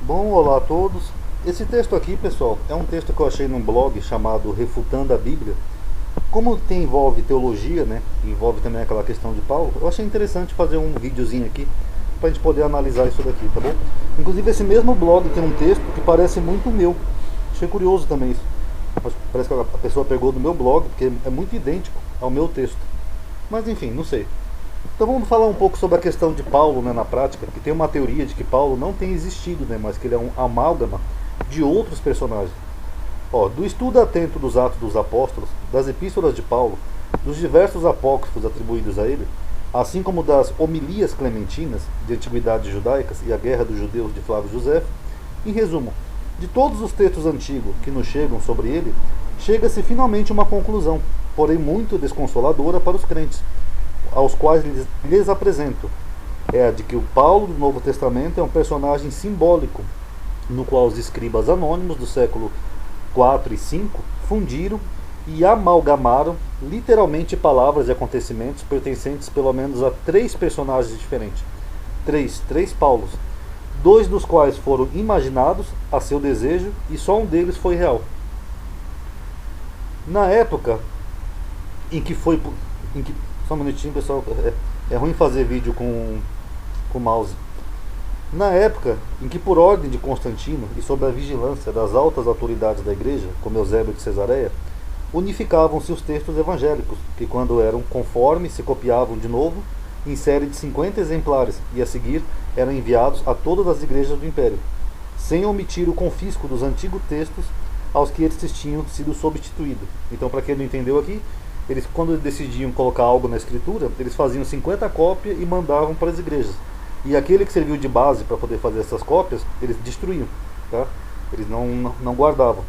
Bom, olá a todos. Esse texto aqui, pessoal, é um texto que eu achei num blog chamado Refutando a Bíblia. Como envolve teologia, né? Envolve também aquela questão de Paulo, eu achei interessante fazer um videozinho aqui para a gente poder analisar isso daqui, tá bom? Inclusive esse mesmo blog tem um texto que parece muito o meu. Achei curioso também isso. Parece que a pessoa pegou do meu blog, porque é muito idêntico ao meu texto. Mas enfim, não sei. Então vamos falar um pouco sobre a questão de Paulo, né, na prática, que tem uma teoria de que Paulo não tem existido, né, mas que ele é um amálgama de outros personagens. Ó, do estudo atento dos Atos dos Apóstolos, das epístolas de Paulo, dos diversos apócrifos atribuídos a ele, assim como das homilias clementinas de antiguidades judaicas e a guerra dos judeus de Flávio Josefo, em resumo, de todos os textos antigos que nos chegam sobre ele, chega-se finalmente a uma conclusão, porém muito desconsoladora para os crentes, aos quais lhes apresento, é a de que o Paulo do Novo Testamento é um personagem simbólico, no qual os escribas anônimos do século 4 e 5 fundiram e amalgamaram literalmente palavras e acontecimentos pertencentes pelo menos a três personagens diferentes. Três Paulos, dois dos quais foram imaginados a seu desejo e só um deles foi real. Na época em que foi. Só um minutinho, pessoal. É ruim fazer vídeo com mouse. Na época em que, por ordem de Constantino e sob a vigilância das altas autoridades da igreja, como Eusébio de Cesareia, unificavam-se os textos evangélicos, que, quando eram conformes, se copiavam de novo em série de 50 exemplares e, a seguir, eram enviados a todas as igrejas do Império, sem omitir o confisco dos antigos textos aos que eles tinham sido substituídos. Então, para quem não entendeu aqui, eles, quando decidiam colocar algo na escritura, eles faziam 50 cópias e mandavam para as igrejas. E aquele que serviu de base para poder fazer essas cópias, eles destruíam, tá? Eles não guardavam.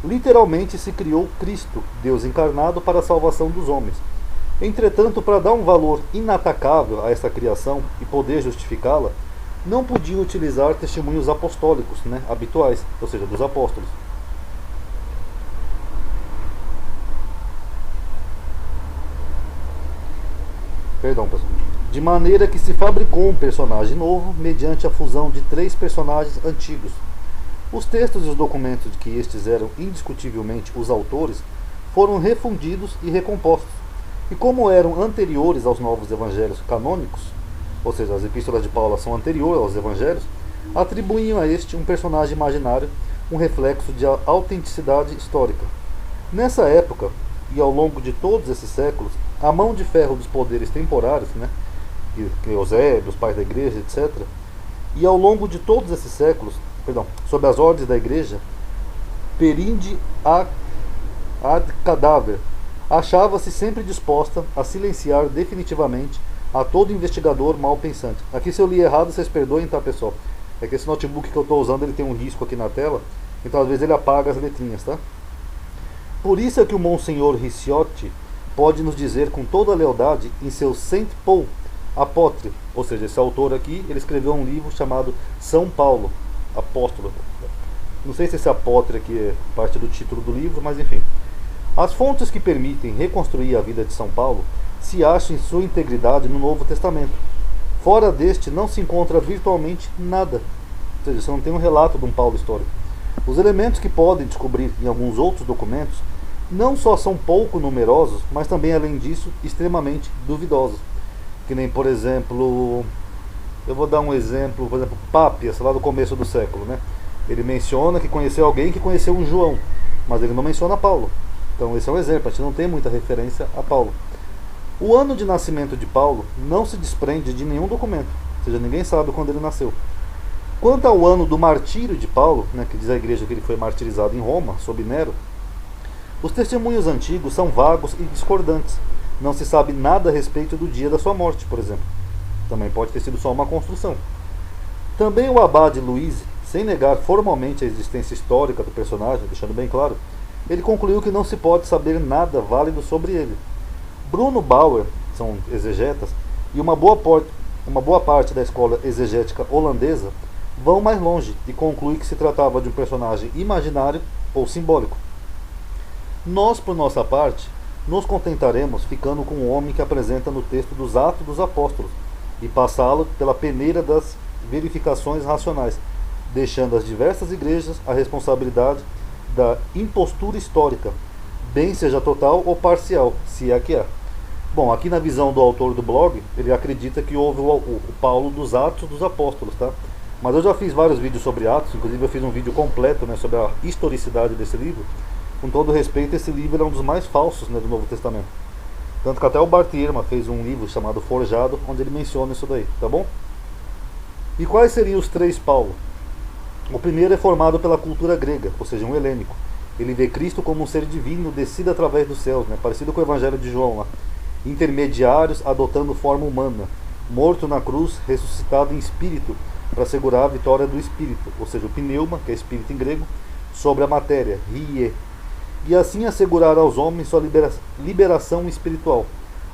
Literalmente se criou Cristo, Deus encarnado, para a salvação dos homens. Entretanto, para dar um valor inatacável a essa criação e poder justificá-la, não podiam utilizar testemunhos apostólicos, né, habituais, ou seja, dos apóstolos. Perdão, pessoal. De maneira que se fabricou um personagem novo mediante a fusão de três personagens antigos. Os textos e os documentos de que estes eram indiscutivelmente os autores foram refundidos e recompostos. E como eram anteriores aos novos evangelhos canônicos, ou seja, as epístolas de Paulo são anteriores aos evangelhos, atribuíam a este um personagem imaginário, um reflexo de autenticidade histórica. Nessa época, e ao longo de todos esses séculos, a mão de ferro dos poderes temporários, né, que Eusébio, os pais da igreja, etc., e ao longo de todos esses séculos, sob as ordens da igreja, perinde ad cadáver, achava-se sempre disposta a silenciar definitivamente a todo investigador mal pensante. Aqui, se eu li errado, vocês perdoem, tá, pessoal? É que esse notebook que eu estou usando, ele tem um risco aqui na tela, então às vezes ele apaga as letrinhas, tá? Por isso é que o Monsenhor Ricciotti pode nos dizer com toda a lealdade em seu Saint Paul Apóstolo, ou seja, esse autor aqui, ele escreveu um livro chamado São Paulo Apóstolo. Não sei se esse apóstolo aqui é parte do título do livro, mas enfim. As fontes que permitem reconstruir a vida de São Paulo se acham em sua integridade no Novo Testamento. Fora deste não se encontra virtualmente nada. Ou seja, você não tem um relato de um Paulo histórico. Os elementos que podem descobrir em alguns outros documentos não só são pouco numerosos, mas também, além disso, extremamente duvidosos. Que nem, por exemplo, eu vou dar um exemplo, por exemplo, Pápias, lá do começo do século, né? Ele menciona que conheceu alguém que conheceu um João, mas ele não menciona Paulo. Então esse é um exemplo, a gente não tem muita referência a Paulo. O ano de nascimento de Paulo não se desprende de nenhum documento, ou seja, ninguém sabe quando ele nasceu. Quanto ao ano do martírio de Paulo, né, que diz a igreja que ele foi martirizado em Roma, sob Nero, os testemunhos antigos são vagos e discordantes. Não se sabe nada a respeito do dia da sua morte, por exemplo. Também pode ter sido só uma construção. Também o abade Luiz, sem negar formalmente a existência histórica do personagem, deixando bem claro, ele concluiu que não se pode saber nada válido sobre ele. Bruno Bauer, são exegetas, e uma boa parte da escola exegética holandesa vão mais longe e concluem que se tratava de um personagem imaginário ou simbólico. Nós, por nossa parte, nos contentaremos ficando com o homem que apresenta no texto dos Atos dos Apóstolos e passá-lo pela peneira das verificações racionais, deixando às diversas igrejas a responsabilidade da impostura histórica, bem seja total ou parcial, se é que é. Bom, aqui na visão do autor do blog, ele acredita que houve o Paulo dos Atos dos Apóstolos, tá? Mas eu já fiz vários vídeos sobre Atos, inclusive eu fiz um vídeo completo, né, sobre a historicidade desse livro. Com todo respeito, esse livro é um dos mais falsos, né, do Novo Testamento. Tanto que até o Bart Ehrman fez um livro chamado Forjado, onde ele menciona isso daí, tá bom? E quais seriam os três Paulo? O primeiro é formado pela cultura grega, ou seja, um helênico. Ele vê Cristo como um ser divino descido através dos céus, né, parecido com o Evangelho de João lá. Intermediários adotando forma humana, morto na cruz, ressuscitado em espírito, para assegurar a vitória do espírito, ou seja, o pneuma, que é espírito em grego, sobre a matéria, rie, e assim assegurar aos homens sua liberação espiritual,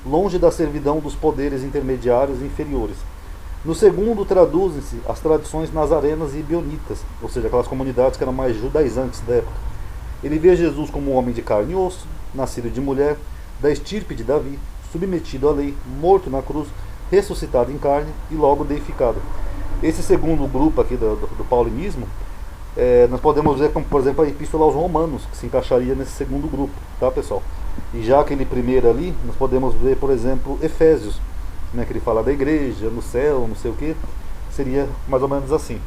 longe da servidão dos poderes intermediários e inferiores. No segundo, traduzem-se as tradições nazarenas e bionitas, ou seja, aquelas comunidades que eram mais judaizantes da época. Ele vê Jesus como um homem de carne e osso, nascido de mulher, da estirpe de Davi, submetido à lei, morto na cruz, ressuscitado em carne e logo deificado. Esse segundo grupo aqui do paulinismo, nós podemos ver como, por exemplo, a Epístola aos Romanos, que se encaixaria nesse segundo grupo, tá, pessoal? E já aquele primeiro ali, nós podemos ver, por exemplo, Efésios, né, que ele fala da igreja, no céu, não sei o que, seria mais ou menos assim.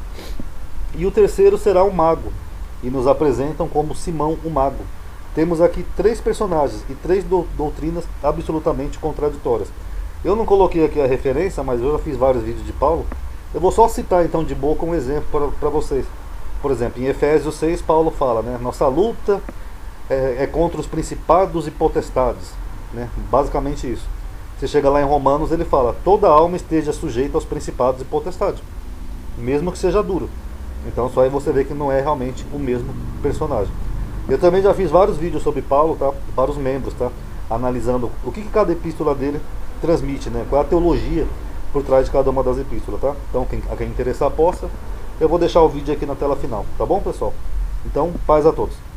E o terceiro será o mago, e nos apresentam como Simão o Mago. Temos aqui três personagens e três doutrinas absolutamente contraditórias. Eu não coloquei aqui a referência, mas eu já fiz vários vídeos de Paulo. Eu vou só citar então de boca um exemplo para vocês. Por exemplo, em Efésios 6, Paulo fala, né, nossa luta é contra os principados e potestades, né, basicamente isso. Você chega lá em Romanos, ele fala, toda alma esteja sujeita aos principados e potestades, mesmo que seja duro. Então só aí você vê que não é realmente o mesmo personagem. Eu também já fiz vários vídeos sobre Paulo, tá, para os membros, tá, analisando o que cada epístola dele transmite, né, qual é a teologia por trás de cada uma das epístolas, tá? Então a quem interessar possa, eu vou deixar o vídeo aqui na tela final, tá bom, pessoal? Então, paz a todos.